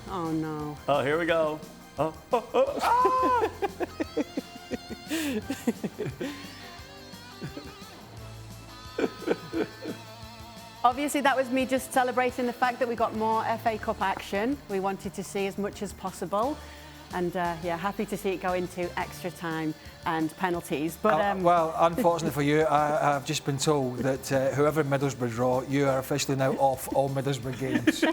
Oh, no. Oh, here we go. Oh, oh, oh. Ah! Obviously, that was me just celebrating the fact that we got more FA Cup action. We wanted to see as much as possible. And, yeah, happy to see it go into extra time and penalties. But well, unfortunately for you, I've just been told that whoever Middlesbrough draw, you are officially now off all Middlesbrough games.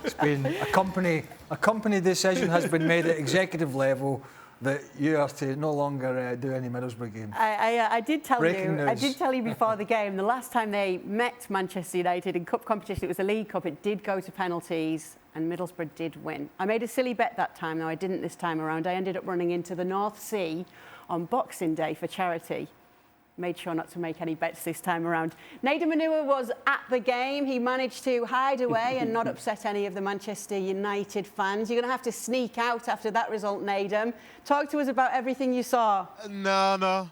It's been a company decision has been made at executive level that you are to no longer do any Middlesbrough games. I did tell Breaking you. news. I did tell you before the game. The last time they met Manchester United in cup competition, it was a League Cup. It did go to penalties, and Middlesbrough did win. I made a silly bet that time, though I didn't this time around. I ended up running into the North Sea on Boxing Day for charity. Made sure not to make any bets this time around. Nedum was at the game. He managed to hide away and not upset any of the Manchester United fans. You're going to have to sneak out after that result, Nedum. Talk to us about everything you saw. No,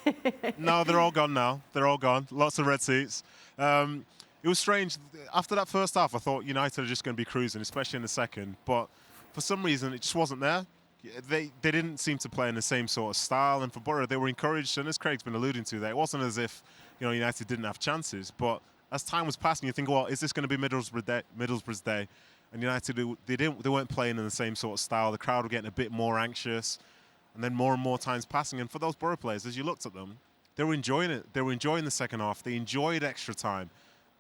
they're all gone now. They're all gone. Lots of red seats. It was strange. After that first half, I thought United are just going to be cruising, especially in the second. But for some reason, it just wasn't there. They didn't seem to play in the same sort of style, and for Borough, they were encouraged. And as Craig's been alluding to, there, it wasn't as if United didn't have chances. But as time was passing, you think, well, is this going to be Middlesbrough's day? And United, they weren't playing in the same sort of style. The crowd were getting a bit more anxious, and then more and more times passing. And for those Borough players, as you looked at them, they were enjoying it. They were enjoying the second half. They enjoyed extra time.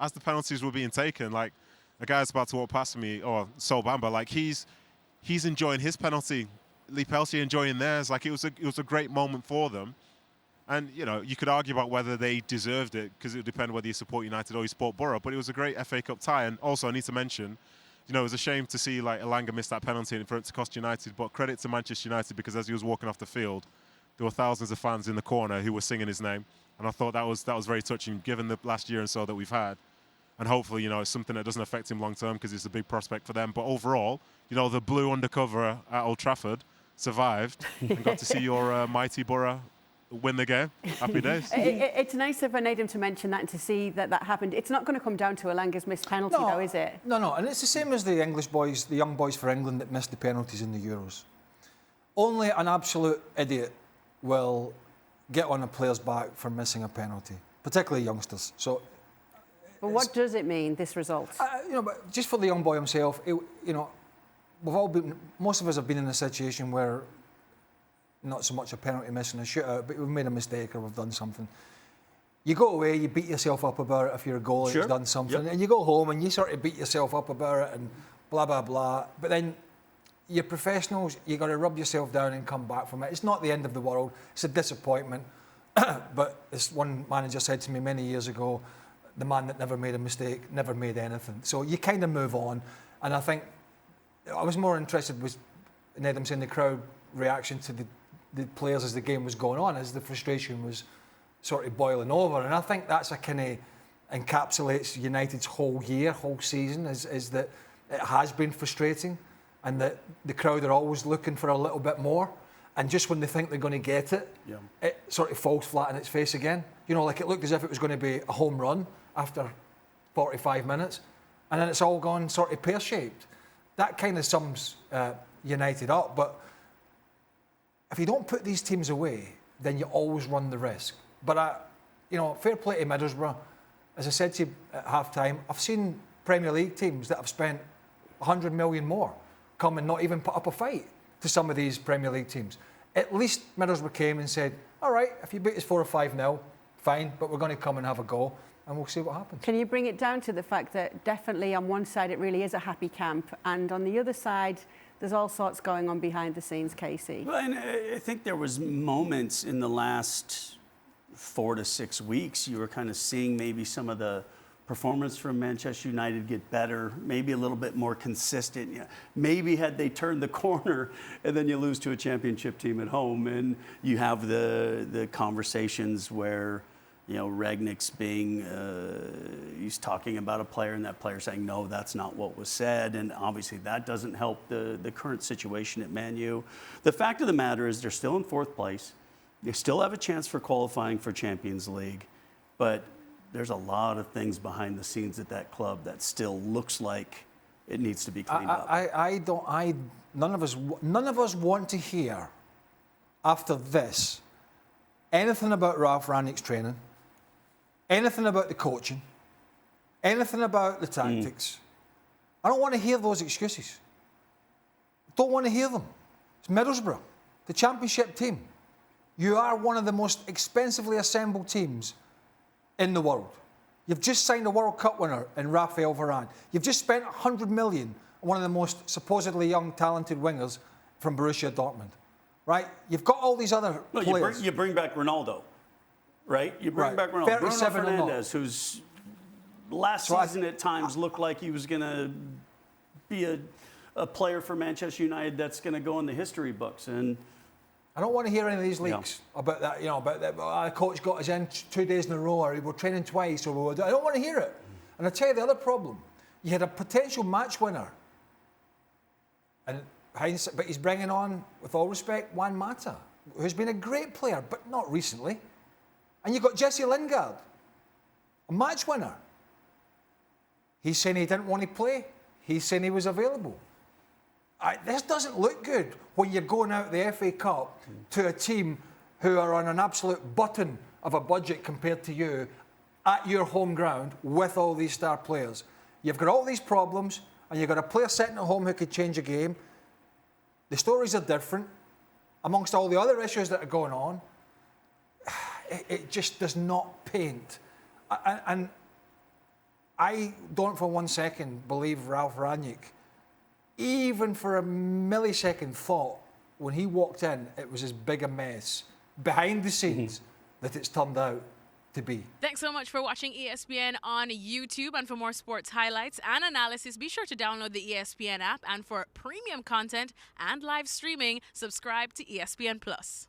As the penalties were being taken, like a guy's about to walk past me, or Sol Bamba, like he's enjoying his penalty. Lee Peltier enjoying theirs. Like it was a great moment for them. And you could argue about whether they deserved it, because it would depend whether you support United or you support Borough. But it was a great FA Cup tie. And also I need to mention, it was a shame to see like Elanga miss that penalty and for it to cost United. But credit to Manchester United, because as he was walking off the field, there were thousands of fans in the corner who were singing his name. And I thought that was very touching, given the last year and so that we've had. And hopefully, it's something that doesn't affect him long term, because it's a big prospect for them. But overall, the blue undercover at Old Trafford survived and got to see your mighty Borough win the game. Happy days. It's nice of Nedum to mention that and to see that happened. It's not going to come down to Elanga's missed penalty, though, is it? No. And it's the same as the English boys, the young boys for England that missed the penalties in the Euros. Only an absolute idiot will get on a player's back for missing a penalty, particularly youngsters. So. But what does it mean, this result? But just for the young boy himself, most of us have been in a situation where not so much a penalty missing a shootout, but we've made a mistake or we've done something. You go away, you beat yourself up about it if you're a goalie who's done something, and you go home and you sort of beat yourself up about it and blah, blah, blah. But then you're professionals, you've got to rub yourself down and come back from it. It's not the end of the world, it's a disappointment. But as one manager said to me many years ago, the man that never made a mistake never made anything. So you kind of move on. And I think I was more interested with Nedum saying the crowd reaction to the players as the game was going on, as the frustration was sort of boiling over. And I think that's a kind of encapsulates United's whole year, whole season, is that it has been frustrating and that the crowd are always looking for a little bit more. And just when they think they're going to get it, it sort of falls flat on its face again. Like it looked as if it was going to be a home run after 45 minutes. And then it's all gone sort of pear-shaped. That kind of sums United up. But if you don't put these teams away, then you always run the risk. But, fair play to Middlesbrough. As I said to you at half-time, I've seen Premier League teams that have spent 100 million more come and not even put up a fight to some of these Premier League teams. At least Middlesbrough came and said, all right, if you beat us 4 or 5-0, fine, but we're going to come and have a go, and we'll see what happens. Can you bring it down to the fact that definitely on one side it really is a happy camp, and on the other side there's all sorts going on behind the scenes, Kasey? Well, and I think there was moments in the last 4 to 6 weeks you were kind of seeing maybe some of the performance from Manchester United get better, maybe a little bit more consistent. Maybe had they turned the corner and then you lose to a championship team at home and you have the conversations where, Rangnick's he's talking about a player and that player saying, no, that's not what was said. And obviously that doesn't help the current situation at Man U. The fact of the matter is they're still in 4th place. They still have a chance for qualifying for Champions League, but there's a lot of things behind the scenes at that club that still looks like it needs to be cleaned up. None of us want to hear after this anything about Ralf Rangnick's training, anything about the coaching, anything about the tactics. I don't want to hear those excuses. Don't want to hear them. It's Middlesbrough, the championship team. You are one of the most expensively assembled teams in the world. You've just signed a World Cup winner in Raphael Varane. You've just spent 100 million on one of the most supposedly young, talented wingers from Borussia Dortmund. Right? You've got all these other players. You bring back Ronaldo, right? You bring back Ronaldo. Bruno Fernandes, who's last season at times looked like he was going to be a player for Manchester United that's going to go in the history books. And I don't want to hear any of these leaks about that. About that. Our coach got us in 2 days in a row, or we were training twice, or we were. I don't want to hear it. And I tell you the other problem: you had a potential match winner, and but he's bringing on, with all respect, Juan Mata, who's been a great player, but not recently. And you've got Jesse Lingard, a match winner. He's saying he didn't want to play. He's saying he was available. This doesn't look good when you're going out the FA Cup to a team who are on an absolute button of a budget compared to you at your home ground with all these star players. You've got all these problems, and you've got a player sitting at home who could change a game. The stories are different amongst all the other issues that are going on. It just does not paint. And I don't for 1 second believe Ralf Rangnick, even for a millisecond, thought when he walked in it was as big a mess behind the scenes that it's turned out to be. Thanks so much for watching ESPN on YouTube. And for more sports highlights and analysis, be sure to download the ESPN app. And for premium content and live streaming, subscribe to ESPN Plus.